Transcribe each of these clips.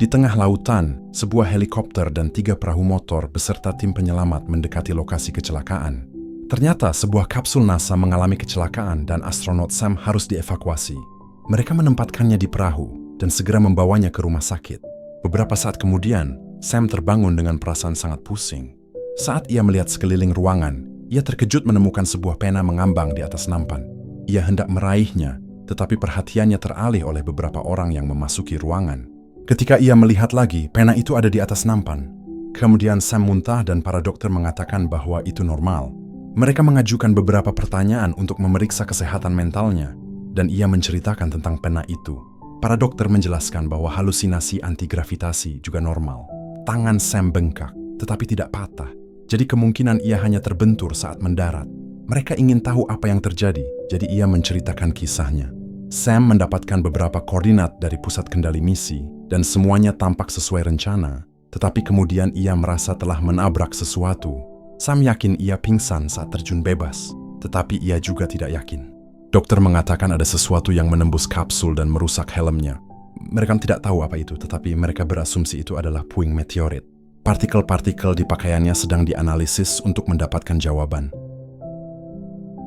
Di tengah lautan, sebuah helikopter dan 3 perahu motor beserta tim penyelamat mendekati lokasi kecelakaan. Ternyata sebuah kapsul NASA mengalami kecelakaan dan astronot Sam harus dievakuasi. Mereka menempatkannya di perahu dan segera membawanya ke rumah sakit. Beberapa saat kemudian, Sam terbangun dengan perasaan sangat pusing. Saat ia melihat sekeliling ruangan, ia terkejut menemukan sebuah pena mengambang di atas nampan. Ia hendak meraihnya, tetapi perhatiannya teralih oleh beberapa orang yang memasuki ruangan. Ketika ia melihat lagi, pena itu ada di atas nampan. Kemudian Sam muntah dan para dokter mengatakan bahwa itu normal. Mereka mengajukan beberapa pertanyaan untuk memeriksa kesehatan mentalnya, dan ia menceritakan tentang pena itu. Para dokter menjelaskan bahwa halusinasi anti-gravitasi juga normal. Tangan Sam bengkak, tetapi tidak patah. Jadi kemungkinan ia hanya terbentur saat mendarat. Mereka ingin tahu apa yang terjadi, jadi ia menceritakan kisahnya. Sam mendapatkan beberapa koordinat dari pusat kendali misi, dan semuanya tampak sesuai rencana. Tetapi kemudian ia merasa telah menabrak sesuatu. Sam yakin ia pingsan saat terjun bebas, tetapi ia juga tidak yakin. Dokter mengatakan ada sesuatu yang menembus kapsul dan merusak helmnya. Mereka tidak tahu apa itu, tetapi mereka berasumsi itu adalah puing meteorit. Partikel-partikel di pakaiannya sedang dianalisis untuk mendapatkan jawaban.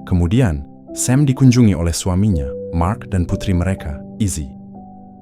Kemudian, Sam dikunjungi oleh suaminya, Mark, dan putri mereka, Izzy.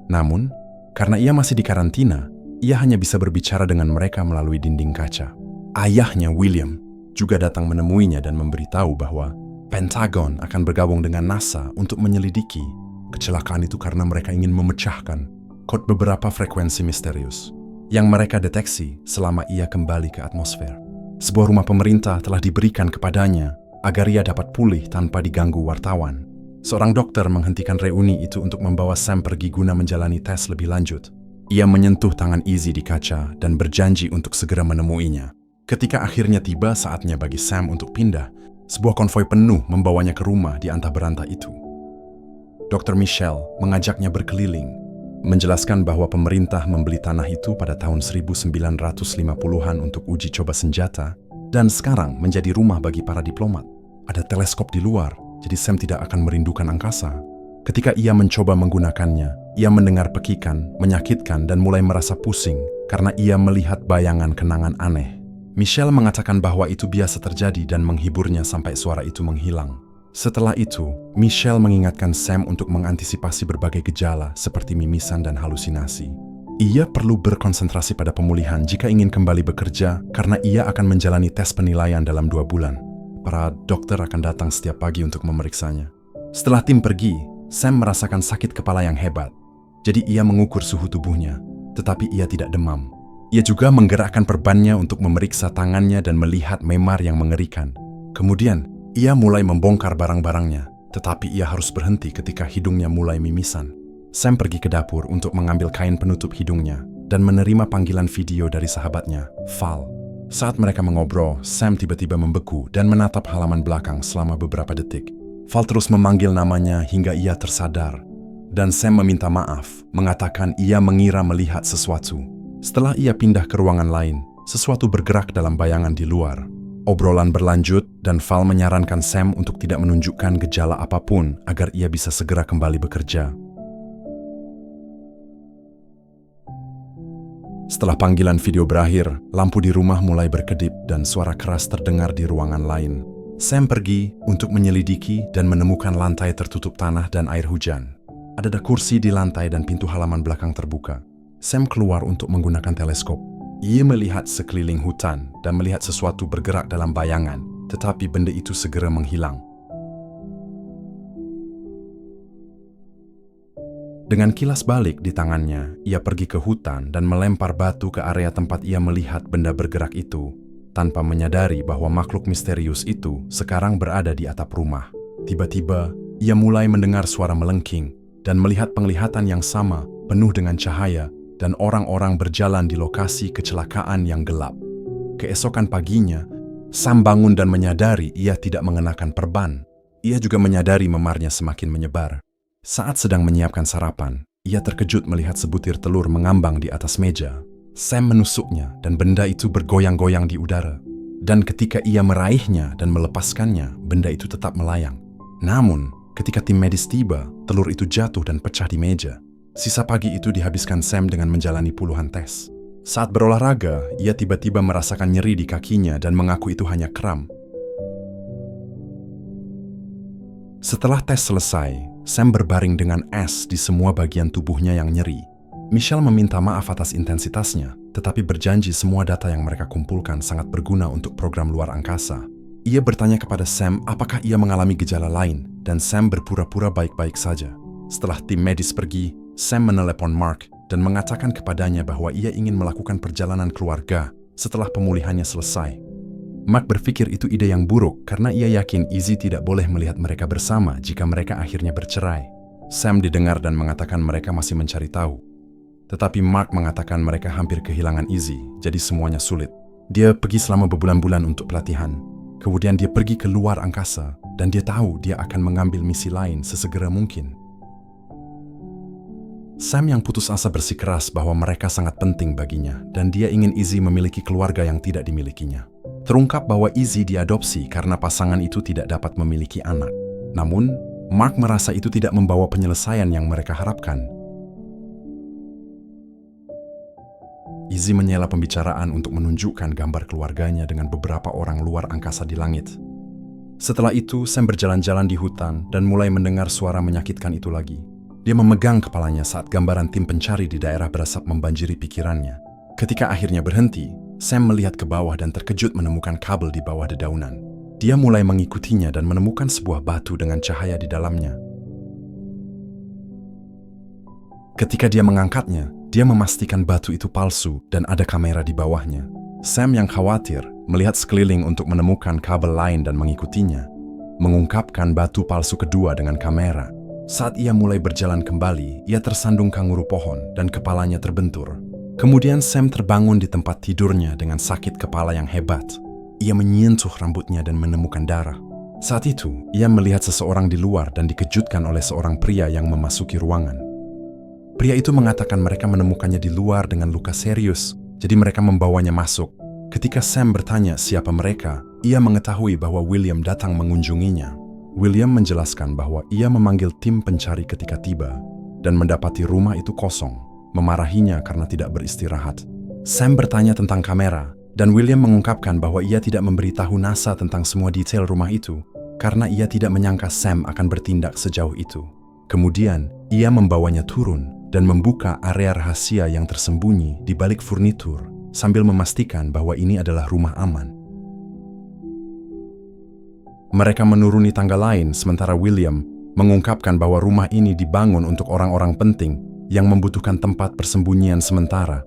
Namun, karena ia masih di karantina, ia hanya bisa berbicara dengan mereka melalui dinding kaca. Ayahnya, William, juga datang menemuinya dan memberitahu bahwa Pentagon akan bergabung dengan NASA untuk menyelidiki kecelakaan itu karena mereka ingin memecahkan kode beberapa frekuensi misterius yang mereka deteksi selama ia kembali ke atmosfer. Sebuah rumah pemerintah telah diberikan kepadanya agar ia dapat pulih tanpa diganggu wartawan. Seorang dokter menghentikan reuni itu untuk membawa Sam pergi guna menjalani tes lebih lanjut. Ia menyentuh tangan Izzy di kaca dan berjanji untuk segera menemuinya. Ketika akhirnya tiba saatnya bagi Sam untuk pindah, sebuah konvoi penuh membawanya ke rumah di antah berantah itu. Dr. Michelle mengajaknya berkeliling, menjelaskan bahwa pemerintah membeli tanah itu pada tahun 1950-an untuk uji coba senjata, dan sekarang menjadi rumah bagi para diplomat. Ada teleskop di luar, jadi Sam tidak akan merindukan angkasa. Ketika ia mencoba menggunakannya, ia mendengar pekikan, menyakitkan, dan mulai merasa pusing karena ia melihat bayangan kenangan aneh. Michelle mengatakan bahwa itu biasa terjadi dan menghiburnya sampai suara itu menghilang. Setelah itu, Michelle mengingatkan Sam untuk mengantisipasi berbagai gejala seperti mimisan dan halusinasi. Ia perlu berkonsentrasi pada pemulihan jika ingin kembali bekerja karena ia akan menjalani tes penilaian dalam 2 bulan. Para dokter akan datang setiap pagi untuk memeriksanya. Setelah tim pergi, Sam merasakan sakit kepala yang hebat. Jadi ia mengukur suhu tubuhnya, tetapi ia tidak demam. Ia juga menggerakkan perbannya untuk memeriksa tangannya dan melihat memar yang mengerikan. Kemudian, ia mulai membongkar barang-barangnya, tetapi ia harus berhenti ketika hidungnya mulai mimisan. Sam pergi ke dapur untuk mengambil kain penutup hidungnya dan menerima panggilan video dari sahabatnya, Val. Saat mereka mengobrol, Sam tiba-tiba membeku dan menatap halaman belakang selama beberapa detik. Val terus memanggil namanya hingga ia tersadar. Dan Sam meminta maaf, mengatakan ia mengira melihat sesuatu. Setelah ia pindah ke ruangan lain, sesuatu bergerak dalam bayangan di luar. Obrolan berlanjut dan Val menyarankan Sam untuk tidak menunjukkan gejala apapun agar ia bisa segera kembali bekerja. Setelah panggilan video berakhir, lampu di rumah mulai berkedip dan suara keras terdengar di ruangan lain. Sam pergi untuk menyelidiki dan menemukan lantai tertutup tanah dan air hujan. Ada kursi di lantai dan pintu halaman belakang terbuka. Sam keluar untuk menggunakan teleskop. Ia melihat sekeliling hutan dan melihat sesuatu bergerak dalam bayangan, tetapi benda itu segera menghilang. Dengan kilas balik di tangannya, ia pergi ke hutan dan melempar batu ke area tempat ia melihat benda bergerak itu, tanpa menyadari bahwa makhluk misterius itu sekarang berada di atap rumah. Tiba-tiba, ia mulai mendengar suara melengking dan melihat penglihatan yang sama, penuh dengan cahaya, dan orang-orang berjalan di lokasi kecelakaan yang gelap. Keesokan paginya, Sam bangun dan menyadari ia tidak mengenakan perban. Ia juga menyadari memarnya semakin menyebar. Saat sedang menyiapkan sarapan, ia terkejut melihat sebutir telur mengambang di atas meja. Sam menusuknya dan benda itu bergoyang-goyang di udara. Dan ketika ia meraihnya dan melepaskannya, benda itu tetap melayang. Namun, ketika tim medis tiba, telur itu jatuh dan pecah di meja. Sisa pagi itu dihabiskan Sam dengan menjalani puluhan tes. Saat berolahraga, ia tiba-tiba merasakan nyeri di kakinya dan mengaku itu hanya kram. Setelah tes selesai, Sam berbaring dengan es di semua bagian tubuhnya yang nyeri. Michelle meminta maaf atas intensitasnya, tetapi berjanji semua data yang mereka kumpulkan sangat berguna untuk program luar angkasa. Ia bertanya kepada Sam apakah ia mengalami gejala lain, dan Sam berpura-pura baik-baik saja. Setelah tim medis pergi, Sam menelepon Mark dan mengatakan kepadanya bahwa ia ingin melakukan perjalanan keluarga setelah pemulihannya selesai. Mark berpikir itu ide yang buruk karena ia yakin Izzy tidak boleh melihat mereka bersama jika mereka akhirnya bercerai. Sam didengar dan mengatakan mereka masih mencari tahu. Tetapi Mark mengatakan mereka hampir kehilangan Izzy, jadi semuanya sulit. Dia pergi selama berbulan-bulan untuk pelatihan. Kemudian dia pergi ke luar angkasa dan dia tahu dia akan mengambil misi lain sesegera mungkin. Sam yang putus asa bersikeras bahwa mereka sangat penting baginya dan dia ingin Izzy memiliki keluarga yang tidak dimilikinya. Terungkap bahwa Izzy diadopsi karena pasangan itu tidak dapat memiliki anak. Namun, Mark merasa itu tidak membawa penyelesaian yang mereka harapkan. Izzy menyela pembicaraan untuk menunjukkan gambar keluarganya dengan beberapa orang luar angkasa di langit. Setelah itu, Sam berjalan-jalan di hutan dan mulai mendengar suara menyakitkan itu lagi. Dia memegang kepalanya saat gambaran tim pencari di daerah berasap membanjiri pikirannya. Ketika akhirnya berhenti, Sam melihat ke bawah dan terkejut menemukan kabel di bawah dedaunan. Dia mulai mengikutinya dan menemukan sebuah batu dengan cahaya di dalamnya. Ketika dia mengangkatnya, dia memastikan batu itu palsu dan ada kamera di bawahnya. Sam yang khawatir melihat sekeliling untuk menemukan kabel lain dan mengikutinya, mengungkapkan batu palsu kedua dengan kamera. Saat ia mulai berjalan kembali, ia tersandung kanguru pohon dan kepalanya terbentur. Kemudian Sam terbangun di tempat tidurnya dengan sakit kepala yang hebat. Ia menyentuh rambutnya dan menemukan darah. Saat itu, ia melihat seseorang di luar dan dikejutkan oleh seorang pria yang memasuki ruangan. Pria itu mengatakan mereka menemukannya di luar dengan luka serius, jadi mereka membawanya masuk. Ketika Sam bertanya siapa mereka, ia mengetahui bahwa William datang mengunjunginya. William menjelaskan bahwa ia memanggil tim pencari ketika tiba dan mendapati rumah itu kosong, memarahinya karena tidak beristirahat. Sam bertanya tentang kamera, dan William mengungkapkan bahwa ia tidak memberitahu NASA tentang semua detail rumah itu karena ia tidak menyangka Sam akan bertindak sejauh itu. Kemudian, ia membawanya turun dan membuka area rahasia yang tersembunyi di balik furnitur sambil memastikan bahwa ini adalah rumah aman. Mereka menuruni tangga lain sementara William mengungkapkan bahwa rumah ini dibangun untuk orang-orang penting yang membutuhkan tempat persembunyian sementara.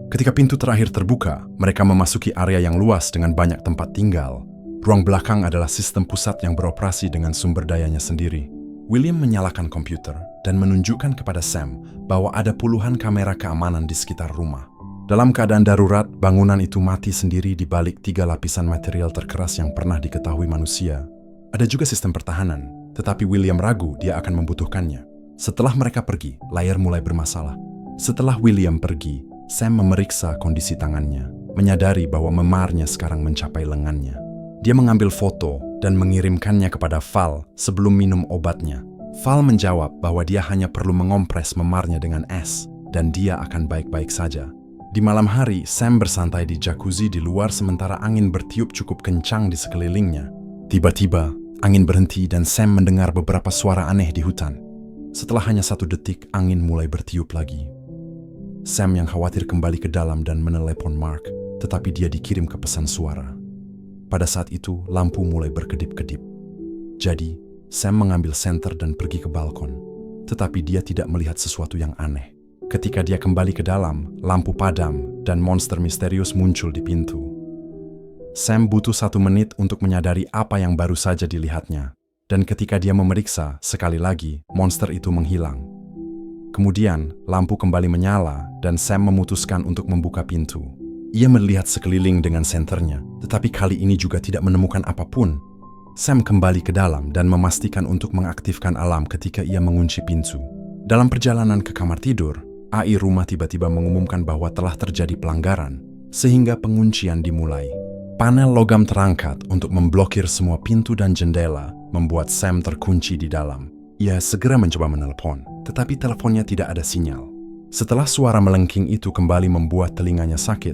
Ketika pintu terakhir terbuka, mereka memasuki area yang luas dengan banyak tempat tinggal. Ruang belakang adalah sistem pusat yang beroperasi dengan sumber dayanya sendiri. William menyalakan komputer dan menunjukkan kepada Sam bahwa ada puluhan kamera keamanan di sekitar rumah. Dalam keadaan darurat, bangunan itu mati sendiri di balik 3 lapisan material terkeras yang pernah diketahui manusia. Ada juga sistem pertahanan, tetapi William ragu dia akan membutuhkannya. Setelah mereka pergi, layar mulai bermasalah. Setelah William pergi, Sam memeriksa kondisi tangannya, menyadari bahwa memarnya sekarang mencapai lengannya. Dia mengambil foto dan mengirimkannya kepada Val sebelum minum obatnya. Val menjawab bahwa dia hanya perlu mengompres memarnya dengan es, dan dia akan baik-baik saja. Di malam hari, Sam bersantai di jacuzzi di luar sementara angin bertiup cukup kencang di sekelilingnya. Tiba-tiba, angin berhenti dan Sam mendengar beberapa suara aneh di hutan. Setelah hanya 1 detik, angin mulai bertiup lagi. Sam yang khawatir kembali ke dalam dan menelepon Mark, tetapi dia dikirim ke pesan suara. Pada saat itu, lampu mulai berkedip-kedip. Jadi, Sam mengambil senter dan pergi ke balkon, tetapi dia tidak melihat sesuatu yang aneh. Ketika dia kembali ke dalam, lampu padam dan monster misterius muncul di pintu. Sam butuh 1 menit untuk menyadari apa yang baru saja dilihatnya. Dan ketika dia memeriksa, sekali lagi, monster itu menghilang. Kemudian, lampu kembali menyala dan Sam memutuskan untuk membuka pintu. Ia melihat sekeliling dengan senternya, tetapi kali ini juga tidak menemukan apapun. Sam kembali ke dalam dan memastikan untuk mengaktifkan alarm ketika ia mengunci pintu. Dalam perjalanan ke kamar tidur, AI rumah tiba-tiba mengumumkan bahwa telah terjadi pelanggaran, sehingga penguncian dimulai. Panel logam terangkat untuk memblokir semua pintu dan jendela, membuat Sam terkunci di dalam. Ia segera mencoba menelepon, tetapi teleponnya tidak ada sinyal. Setelah suara melengking itu kembali membuat telinganya sakit,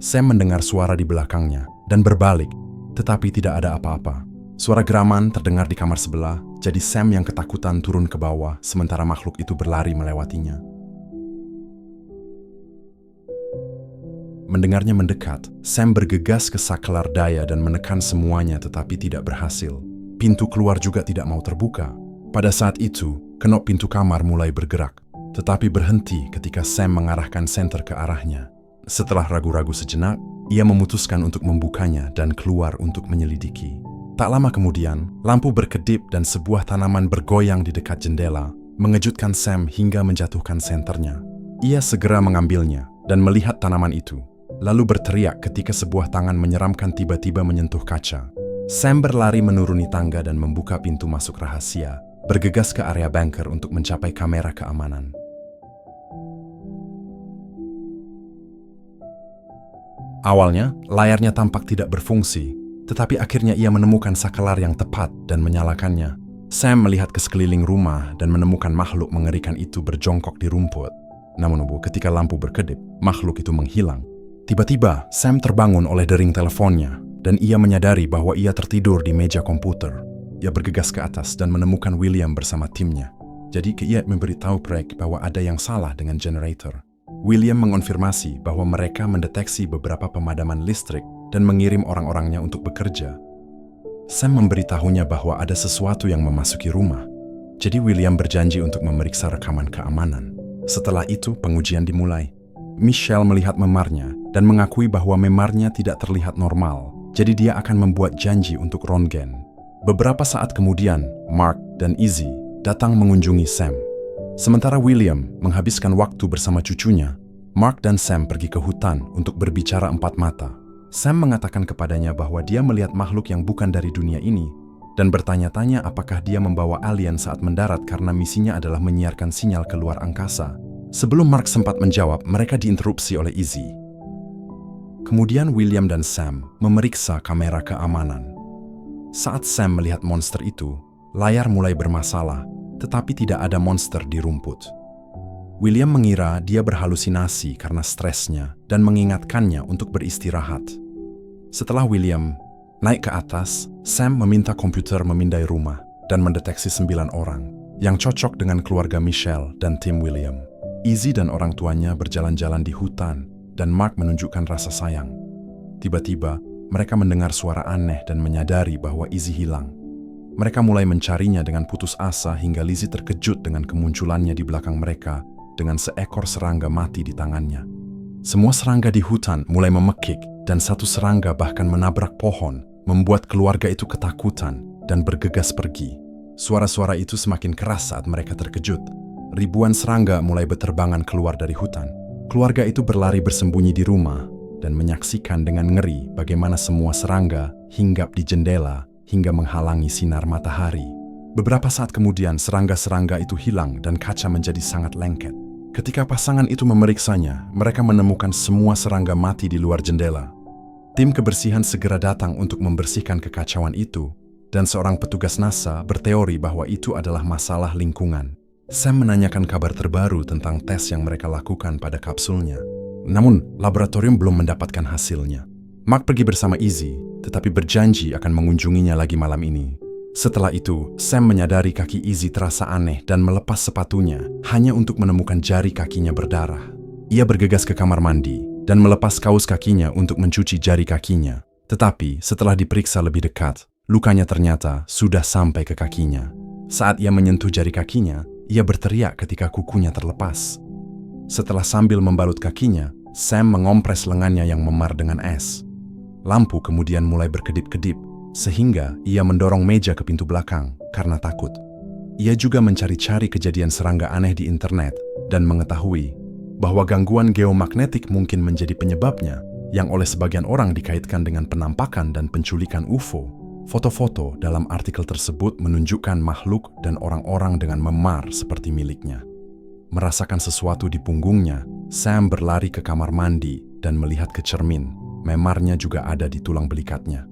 Sam mendengar suara di belakangnya dan berbalik, tetapi tidak ada apa-apa. Suara geraman terdengar di kamar sebelah, jadi Sam yang ketakutan turun ke bawah sementara makhluk itu berlari melewatinya. Mendengarnya mendekat, Sam bergegas ke saklar daya dan menekan semuanya tetapi tidak berhasil. Pintu keluar juga tidak mau terbuka. Pada saat itu, kenop pintu kamar mulai bergerak, tetapi berhenti ketika Sam mengarahkan senter ke arahnya. Setelah ragu-ragu sejenak, ia memutuskan untuk membukanya dan keluar untuk menyelidiki. Tak lama kemudian, lampu berkedip dan sebuah tanaman bergoyang di dekat jendela, mengejutkan Sam hingga menjatuhkan senternya. Ia segera mengambilnya dan melihat tanaman itu, lalu berteriak ketika sebuah tangan menyeramkan tiba-tiba menyentuh kaca. Sam berlari menuruni tangga dan membuka pintu masuk rahasia, bergegas ke area bunker untuk mencapai kamera keamanan. Awalnya, layarnya tampak tidak berfungsi, tetapi akhirnya ia menemukan saklar yang tepat dan menyalakannya. Sam melihat ke sekeliling rumah dan menemukan makhluk mengerikan itu berjongkok di rumput. Namun ketika lampu berkedip, makhluk itu menghilang. Tiba-tiba, Sam terbangun oleh dering teleponnya, dan ia menyadari bahwa ia tertidur di meja komputer. Ia bergegas ke atas dan menemukan William bersama timnya. Jadi ia memberitahu Craig bahwa ada yang salah dengan generator. William mengonfirmasi bahwa mereka mendeteksi beberapa pemadaman listrik dan mengirim orang-orangnya untuk bekerja. Sam memberitahunya bahwa ada sesuatu yang memasuki rumah. Jadi William berjanji untuk memeriksa rekaman keamanan. Setelah itu, pengujian dimulai. Michelle melihat memarnya dan mengakui bahwa memarnya tidak terlihat normal, jadi dia akan membuat janji untuk röntgen. Beberapa saat kemudian, Mark dan Izzy datang mengunjungi Sam. Sementara William menghabiskan waktu bersama cucunya, Mark dan Sam pergi ke hutan untuk berbicara empat mata. Sam mengatakan kepadanya bahwa dia melihat makhluk yang bukan dari dunia ini dan bertanya-tanya apakah dia membawa alien saat mendarat karena misinya adalah menyiarkan sinyal ke luar angkasa. Sebelum Mark sempat menjawab, mereka diinterupsi oleh Izzy. Kemudian William dan Sam memeriksa kamera keamanan. Saat Sam melihat monster itu, layar mulai bermasalah, tetapi tidak ada monster di rumput. William mengira dia berhalusinasi karena stresnya dan mengingatkannya untuk beristirahat. Setelah William naik ke atas, Sam meminta komputer memindai rumah dan mendeteksi 9 orang yang cocok dengan keluarga Michelle dan tim William. Izzy dan orang tuanya berjalan-jalan di hutan dan Mark menunjukkan rasa sayang. Tiba-tiba, mereka mendengar suara aneh dan menyadari bahwa Izzy hilang. Mereka mulai mencarinya dengan putus asa hingga Lizzie terkejut dengan kemunculannya di belakang mereka dengan seekor serangga mati di tangannya. Semua serangga di hutan mulai memekik dan satu serangga bahkan menabrak pohon, membuat keluarga itu ketakutan dan bergegas pergi. Suara-suara itu semakin keras saat mereka terkejut. Ribuan serangga mulai berterbangan keluar dari hutan. Keluarga itu berlari bersembunyi di rumah dan menyaksikan dengan ngeri bagaimana semua serangga hinggap di jendela hingga menghalangi sinar matahari. Beberapa saat kemudian serangga-serangga itu hilang dan kaca menjadi sangat lengket. Ketika pasangan itu memeriksanya, mereka menemukan semua serangga mati di luar jendela. Tim kebersihan segera datang untuk membersihkan kekacauan itu, dan seorang petugas NASA berteori bahwa itu adalah masalah lingkungan. Sam menanyakan kabar terbaru tentang tes yang mereka lakukan pada kapsulnya. Namun, laboratorium belum mendapatkan hasilnya. Mark pergi bersama Izzy, tetapi berjanji akan mengunjunginya lagi malam ini. Setelah itu, Sam menyadari kaki Izzy terasa aneh dan melepas sepatunya hanya untuk menemukan jari kakinya berdarah. Ia bergegas ke kamar mandi dan melepas kaus kakinya untuk mencuci jari kakinya. Tetapi setelah diperiksa lebih dekat, lukanya ternyata sudah sampai ke kakinya. Saat ia menyentuh jari kakinya, ia berteriak ketika kukunya terlepas. Setelah sambil membalut kakinya, Sam mengompres lengannya yang memar dengan es. Lampu kemudian mulai berkedip-kedip, sehingga ia mendorong meja ke pintu belakang karena takut. Ia juga mencari-cari kejadian serangga aneh di internet dan mengetahui bahwa gangguan geomagnetik mungkin menjadi penyebabnya, yang oleh sebagian orang dikaitkan dengan penampakan dan penculikan UFO. Foto-foto dalam artikel tersebut menunjukkan makhluk dan orang-orang dengan memar seperti miliknya. Merasakan sesuatu di punggungnya, Sam berlari ke kamar mandi dan melihat ke cermin. Memarnya juga ada di tulang belikatnya.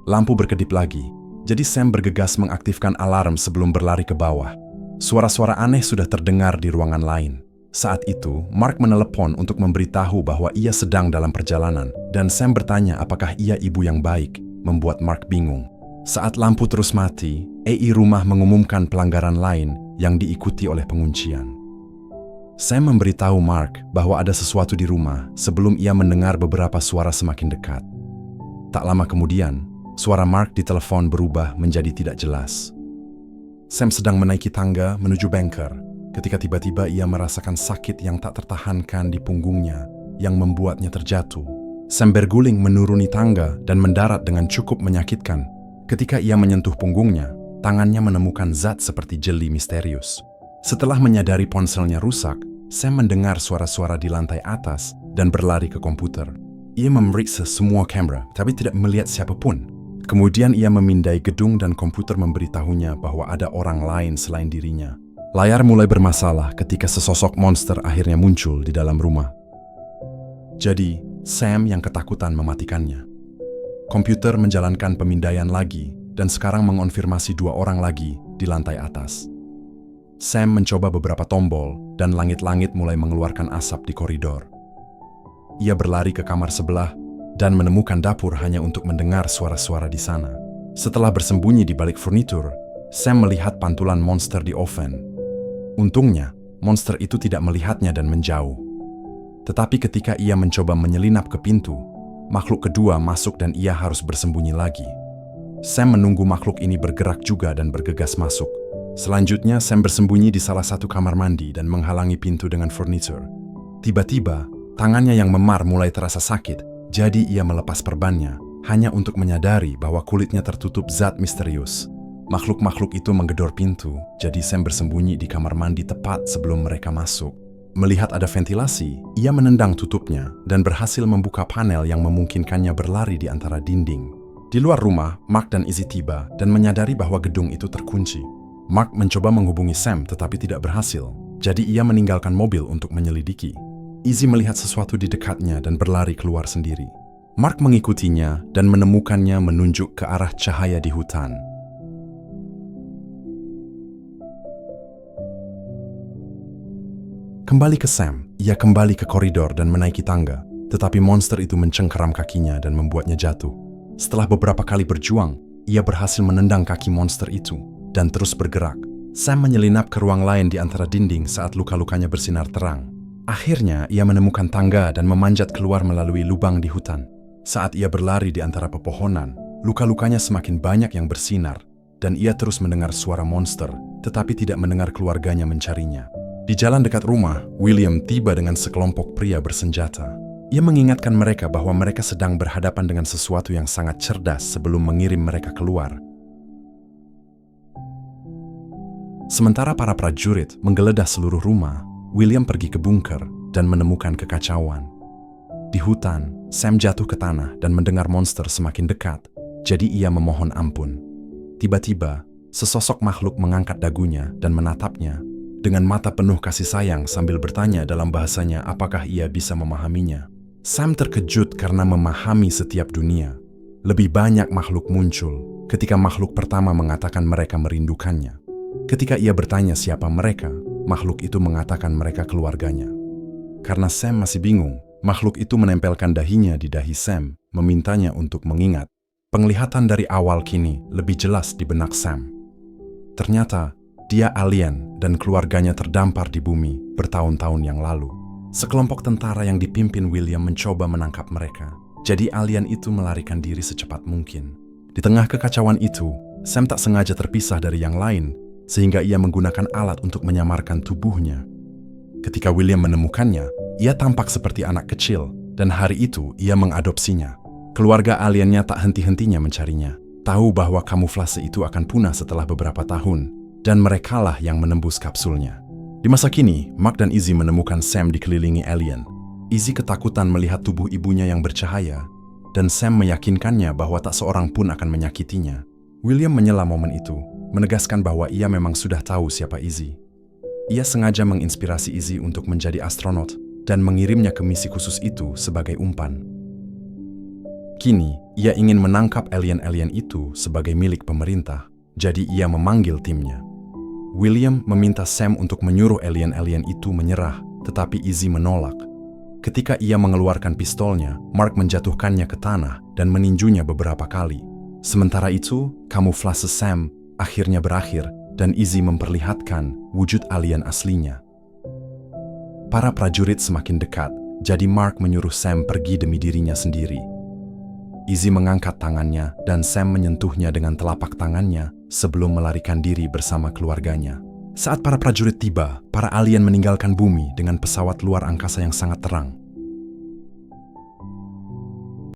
Lampu berkedip lagi, jadi Sam bergegas mengaktifkan alarm sebelum berlari ke bawah. Suara-suara aneh sudah terdengar di ruangan lain. Saat itu, Mark menelepon untuk memberitahu bahwa ia sedang dalam perjalanan, dan Sam bertanya apakah ia ibu yang baik, membuat Mark bingung. Saat lampu terus mati, AI rumah mengumumkan pelanggaran lain yang diikuti oleh penguncian. Sam memberitahu Mark bahwa ada sesuatu di rumah sebelum ia mendengar beberapa suara semakin dekat. Tak lama kemudian, suara Mark di telepon berubah menjadi tidak jelas. Sam sedang menaiki tangga menuju bunker, ketika tiba-tiba ia merasakan sakit yang tak tertahankan di punggungnya yang membuatnya terjatuh. Sam berguling menuruni tangga dan mendarat dengan cukup menyakitkan. Ketika ia menyentuh punggungnya, tangannya menemukan zat seperti jeli misterius. Setelah menyadari ponselnya rusak, Sam mendengar suara-suara di lantai atas dan berlari ke komputer. Ia memeriksa semua kamera, tapi tidak melihat siapapun. Kemudian ia memindai gedung dan komputer memberitahunya bahwa ada orang lain selain dirinya. Layar mulai bermasalah ketika sesosok monster akhirnya muncul di dalam rumah. Jadi, Sam yang ketakutan mematikannya. Komputer menjalankan pemindaian lagi dan sekarang mengonfirmasi 2 orang lagi di lantai atas. Sam mencoba beberapa tombol dan langit-langit mulai mengeluarkan asap di koridor. Ia berlari ke kamar sebelah dan menemukan dapur hanya untuk mendengar suara-suara di sana. Setelah bersembunyi di balik furnitur, Sam melihat pantulan monster di oven. Untungnya, monster itu tidak melihatnya dan menjauh. Tetapi ketika ia mencoba menyelinap ke pintu, makhluk kedua masuk dan ia harus bersembunyi lagi. Sam menunggu makhluk ini bergerak juga dan bergegas masuk. Selanjutnya, Sam bersembunyi di salah satu kamar mandi dan menghalangi pintu dengan furnitur. Tiba-tiba, tangannya yang memar mulai terasa sakit, jadi ia melepas perbannya, hanya untuk menyadari bahwa kulitnya tertutup zat misterius. Makhluk-makhluk itu menggedor pintu, jadi Sam bersembunyi di kamar mandi tepat sebelum mereka masuk. Melihat ada ventilasi, ia menendang tutupnya dan berhasil membuka panel yang memungkinkannya berlari di antara dinding. Di luar rumah, Mark dan Izzy tiba dan menyadari bahwa gedung itu terkunci. Mark mencoba menghubungi Sam tetapi tidak berhasil, jadi ia meninggalkan mobil untuk menyelidiki. Izzy melihat sesuatu di dekatnya dan berlari keluar sendiri. Mark mengikutinya dan menemukannya menunjuk ke arah cahaya di hutan. Kembali ke Sam, ia kembali ke koridor dan menaiki tangga, tetapi monster itu mencengkeram kakinya dan membuatnya jatuh. Setelah beberapa kali berjuang, ia berhasil menendang kaki monster itu dan terus bergerak. Sam menyelinap ke ruang lain di antara dinding saat luka-lukanya bersinar terang. Akhirnya, ia menemukan tangga dan memanjat keluar melalui lubang di hutan. Saat ia berlari di antara pepohonan, luka-lukanya semakin banyak yang bersinar, dan ia terus mendengar suara monster, tetapi tidak mendengar keluarganya mencarinya. Di jalan dekat rumah, William tiba dengan sekelompok pria bersenjata. Ia mengingatkan mereka bahwa mereka sedang berhadapan dengan sesuatu yang sangat cerdas sebelum mengirim mereka keluar. Sementara para prajurit menggeledah seluruh rumah, William pergi ke bunker dan menemukan kekacauan. Di hutan, Sam jatuh ke tanah dan mendengar monster semakin dekat, jadi ia memohon ampun. Tiba-tiba, sesosok makhluk mengangkat dagunya dan menatapnya dengan mata penuh kasih sayang sambil bertanya dalam bahasanya apakah ia bisa memahaminya. Sam terkejut karena memahami setiap dunia. Lebih banyak makhluk muncul ketika makhluk pertama mengatakan mereka merindukannya. Ketika ia bertanya siapa mereka, makhluk itu mengatakan mereka keluarganya. Karena Sam masih bingung, makhluk itu menempelkan dahinya di dahi Sam, memintanya untuk mengingat. Penglihatan dari awal kini lebih jelas di benak Sam. Ternyata, dia alien dan keluarganya terdampar di bumi bertahun-tahun yang lalu. Sekelompok tentara yang dipimpin William mencoba menangkap mereka. Jadi alien itu melarikan diri secepat mungkin. Di tengah kekacauan itu, Sam tak sengaja terpisah dari yang lain, sehingga ia menggunakan alat untuk menyamarkan tubuhnya. Ketika William menemukannya, ia tampak seperti anak kecil, dan hari itu ia mengadopsinya. Keluarga aliennya tak henti-hentinya mencarinya, tahu bahwa kamuflase itu akan punah setelah beberapa tahun, dan merekalah yang menembus kapsulnya. Di masa kini, Mark dan Izzy menemukan Sam dikelilingi alien. Izzy ketakutan melihat tubuh ibunya yang bercahaya, dan Sam meyakinkannya bahwa tak seorang pun akan menyakitinya. William menyela momen itu, menegaskan bahwa ia memang sudah tahu siapa Izzy. Ia sengaja menginspirasi Izzy untuk menjadi astronot dan mengirimnya ke misi khusus itu sebagai umpan. Kini, ia ingin menangkap alien-alien itu sebagai milik pemerintah, jadi ia memanggil timnya. William meminta Sam untuk menyuruh alien-alien itu menyerah, tetapi Izzy menolak. Ketika ia mengeluarkan pistolnya, Mark menjatuhkannya ke tanah dan meninjunya beberapa kali. Sementara itu, kamuflase Sam akhirnya berakhir dan Izzy memperlihatkan wujud alien aslinya. Para prajurit semakin dekat, jadi Mark menyuruh Sam pergi demi dirinya sendiri. Izzy mengangkat tangannya dan Sam menyentuhnya dengan telapak tangannya sebelum melarikan diri bersama keluarganya. Saat para prajurit tiba, para alien meninggalkan bumi dengan pesawat luar angkasa yang sangat terang.